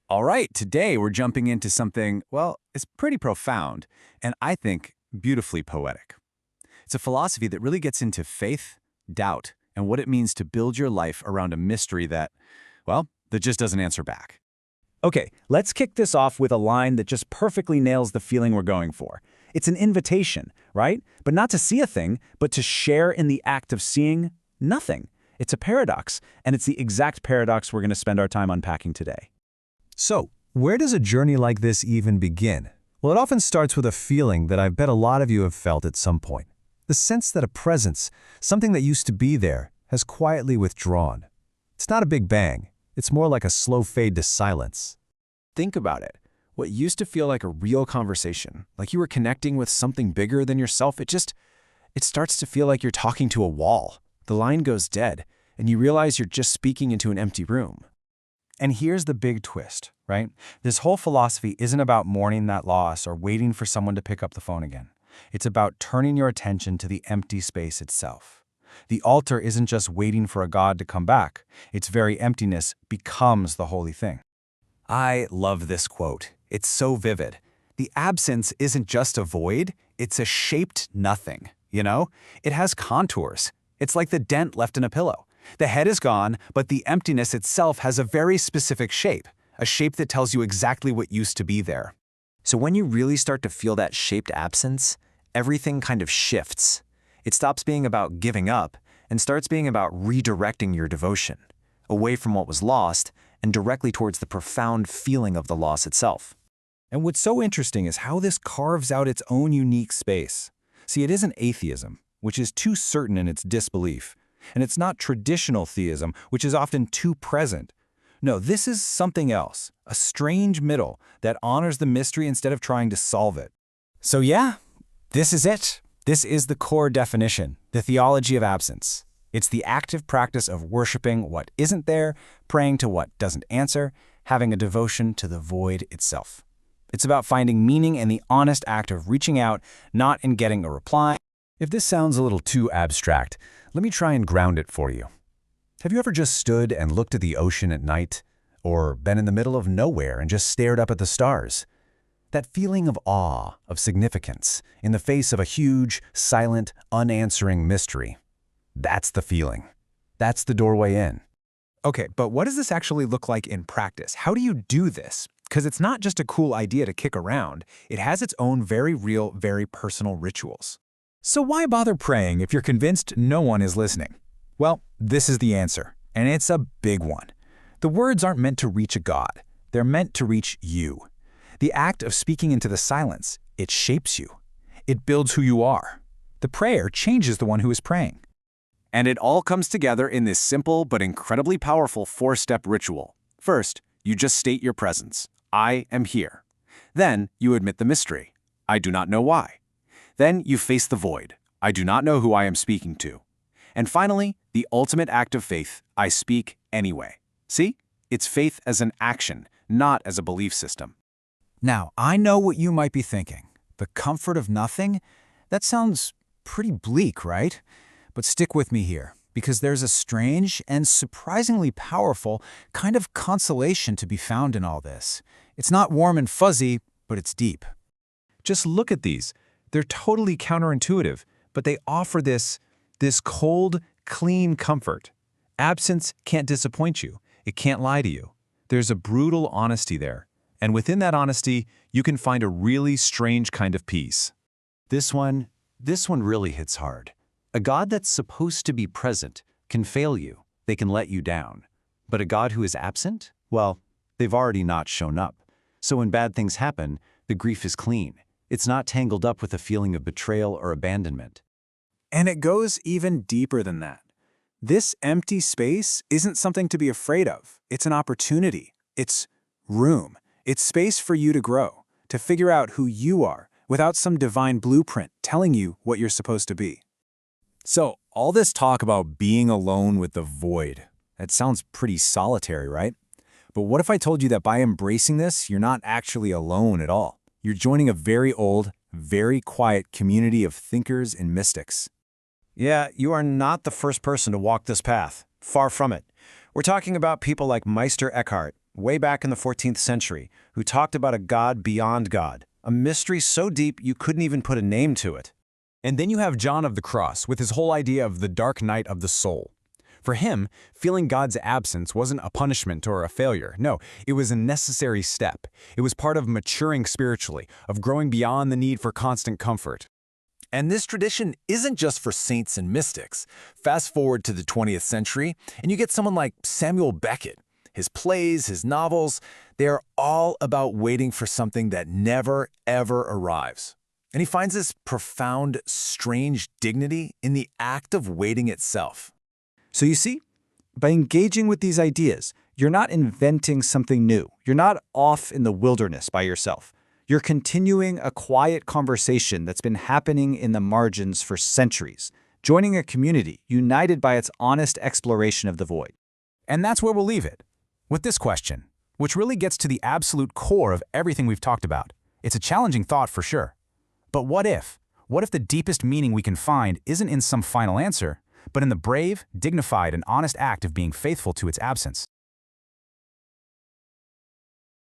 All right, today we're jumping into something, well, it's pretty profound, and I think beautifully poetic. It's a philosophy that really gets into faith, doubt, and what it means to build your life around a mystery that, well, that just doesn't answer back. Okay, let's kick this off with a line that just perfectly nails the feeling we're going for. It's an invitation, right? But not to see a thing, but to share in the act of seeing nothing. It's a paradox, and it's the exact paradox we're going to spend our time unpacking today. So, where does a journey like this even begin? Well, it often starts with a feeling that I bet a lot of you have felt at some point. The sense that a presence, something that used to be there, has quietly withdrawn. It's not a big bang. It's more like a slow fade to silence. Think about it. What used to feel like a real conversation, like you were connecting with something bigger than yourself, it starts to feel like you're talking to a wall. The line goes dead, and you realize you're just speaking into an empty room. And here's the big twist, right? This whole philosophy isn't about mourning that loss or waiting for someone to pick up the phone again. It's about turning your attention to the empty space itself. The altar isn't just waiting for a God to come back. Its very emptiness becomes the holy thing. I love this quote. It's so vivid. The absence isn't just a void, it's a shaped nothing, you know? It has contours. It's like the dent left in a pillow. The head is gone, but the emptiness itself has a very specific shape, a shape that tells you exactly what used to be there. So when you really start to feel that shaped absence, everything kind of shifts. It stops being about giving up and starts being about redirecting your devotion, away from what was lost and directly towards the profound feeling of the loss itself. And what's so interesting is how this carves out its own unique space. See, it isn't atheism, which is too certain in its disbelief. And it's not traditional theism, which is often too present. No, this is something else, a strange middle that honors the mystery instead of trying to solve it. So yeah, this is it. This is the core definition, the theology of absence. It's the active practice of worshiping what isn't there, praying to what doesn't answer, having a devotion to the void itself. It's about finding meaning in the honest act of reaching out, not in getting a reply. If this sounds a little too abstract, let me try and ground it for you. Have you ever just stood and looked at the ocean at night? Or been in the middle of nowhere and just stared up at the stars? That feeling of awe, of significance, in the face of a huge, silent, unanswering mystery. That's the feeling. That's the doorway in. Okay, but what does this actually look like in practice? How do you do this? Because it's not just a cool idea to kick around. It has its own very real, very personal rituals. So why bother praying if you're convinced no one is listening? Well, this is the answer, and it's a big one. The words aren't meant to reach a God. They're meant to reach you. The act of speaking into the silence, it shapes you. It builds who you are. The prayer changes the one who is praying. And it all comes together in this simple but incredibly powerful four-step ritual. First, you just state your presence. I am here. Then, you admit the mystery. I do not know why. Then you face the void. I do not know who I am speaking to. And finally, the ultimate act of faith. I speak anyway. See? It's faith as an action, not as a belief system. Now, I know what you might be thinking. The comfort of nothing? That sounds pretty bleak, right? But stick with me here, because there's a strange and surprisingly powerful kind of consolation to be found in all this. It's not warm and fuzzy, but it's deep. Just look at these. They're totally counterintuitive, but they offer this cold, clean comfort. Absence can't disappoint you. It can't lie to you. There's a brutal honesty there. And within that honesty, you can find a really strange kind of peace. This one really hits hard. A God that's supposed to be present can fail you. They can let you down. But a God who is absent? Well, they've already not shown up. So when bad things happen, the grief is clean. It's not tangled up with a feeling of betrayal or abandonment. And it goes even deeper than that. This empty space isn't something to be afraid of. It's an opportunity. It's room. It's space for you to grow, to figure out who you are without some divine blueprint telling you what you're supposed to be. So, all this talk about being alone with the void, that sounds pretty solitary, right? But what if I told you that by embracing this, you're not actually alone at all? You're joining a very old, very quiet community of thinkers and mystics. Yeah, you are not the first person to walk this path. Far from it. We're talking about people like Meister Eckhart, way back in the 14th century, who talked about a God beyond God, a mystery so deep you couldn't even put a name to it. And then you have John of the Cross with his whole idea of the dark night of the soul. For him, feeling God's absence wasn't a punishment or a failure. No, it was a necessary step. It was part of maturing spiritually, of growing beyond the need for constant comfort. And this tradition isn't just for saints and mystics. Fast forward to the 20th century, and you get someone like Samuel Beckett. His plays, his novels, they are all about waiting for something that never, ever arrives. And he finds this profound, strange dignity in the act of waiting itself. So you see, by engaging with these ideas, you're not inventing something new. You're not off in the wilderness by yourself. You're continuing a quiet conversation that's been happening in the margins for centuries, joining a community united by its honest exploration of the void. And that's where we'll leave it, with this question, which really gets to the absolute core of everything we've talked about. It's a challenging thought for sure. But what if? What if the deepest meaning we can find isn't in some final answer, but in the brave, dignified, and honest act of being faithful to its absence?